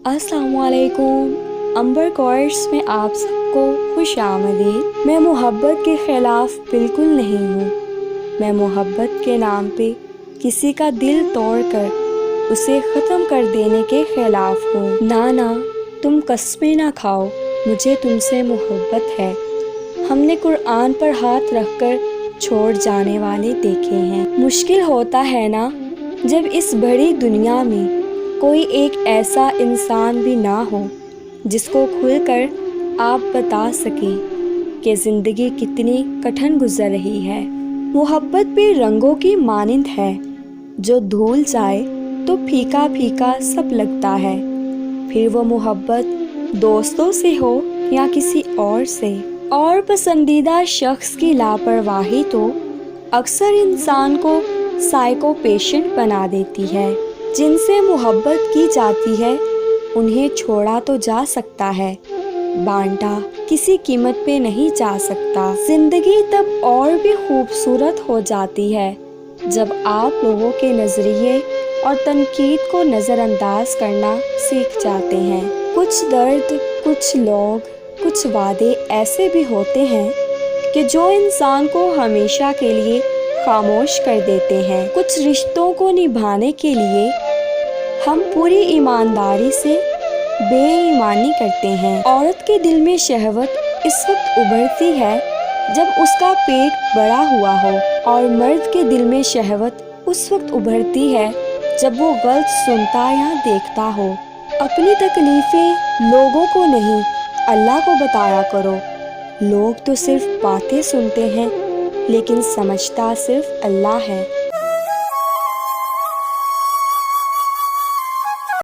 السلام علیکم۔ امبر کورس میں آپ سب کو خوش آمدید۔ میں محبت کے خلاف بالکل نہیں ہوں۔ میں محبت کے نام پہ کسی کا دل توڑ کر اسے ختم کر دینے کے خلاف ہوں۔ نانا، تم قسمیں نہ کھاؤ، مجھے تم سے محبت ہے۔ ہم نے قرآن پر ہاتھ رکھ کر چھوڑ جانے والے دیکھے ہیں۔ مشکل ہوتا ہے نا جب اس بڑی دنیا میں کوئی ایک ایسا انسان بھی نہ ہو جس کو کھل کر آپ بتا سکیں کہ زندگی کتنی کٹھن گزر رہی ہے۔ محبت بھی رنگوں کی مانند ہے، جو دھل جائے تو پھیکا پھیکا سب لگتا ہے، پھر وہ محبت دوستوں سے ہو یا کسی اور سے۔ اور پسندیدہ شخص کی لاپرواہی تو اکثر انسان کو سائیکو پیشنٹ بنا دیتی ہے۔ جن سے محبت کی جاتی ہے انہیں چھوڑا تو جا سکتا ہے، بانٹا کسی قیمت پہ نہیں جا سکتا۔ زندگی تب اور بھی خوبصورت ہو جاتی ہے جب آپ لوگوں کے نظریے اور تنقید کو نظر انداز کرنا سیکھ جاتے ہیں۔ کچھ درد، کچھ لوگ، کچھ وعدے ایسے بھی ہوتے ہیں کہ جو انسان کو ہمیشہ کے لیے خاموش کر دیتے ہیں۔ کچھ رشتوں کو نبھانے کے لیے ہم پوری ایمانداری سے بے ایمانی کرتے ہیں۔ عورت کے دل میں شہوت اس وقت ابھرتی ہے جب اس کا پیٹ بڑا ہوا ہو، اور مرد کے دل میں شہوت اس وقت ابھرتی ہے جب وہ غلط سنتا یا دیکھتا ہو۔ اپنی تکلیفیں لوگوں کو نہیں، اللہ کو بتایا کرو۔ لوگ تو صرف باتیں سنتے ہیں لیکن سمجھتا صرف اللہ ہے۔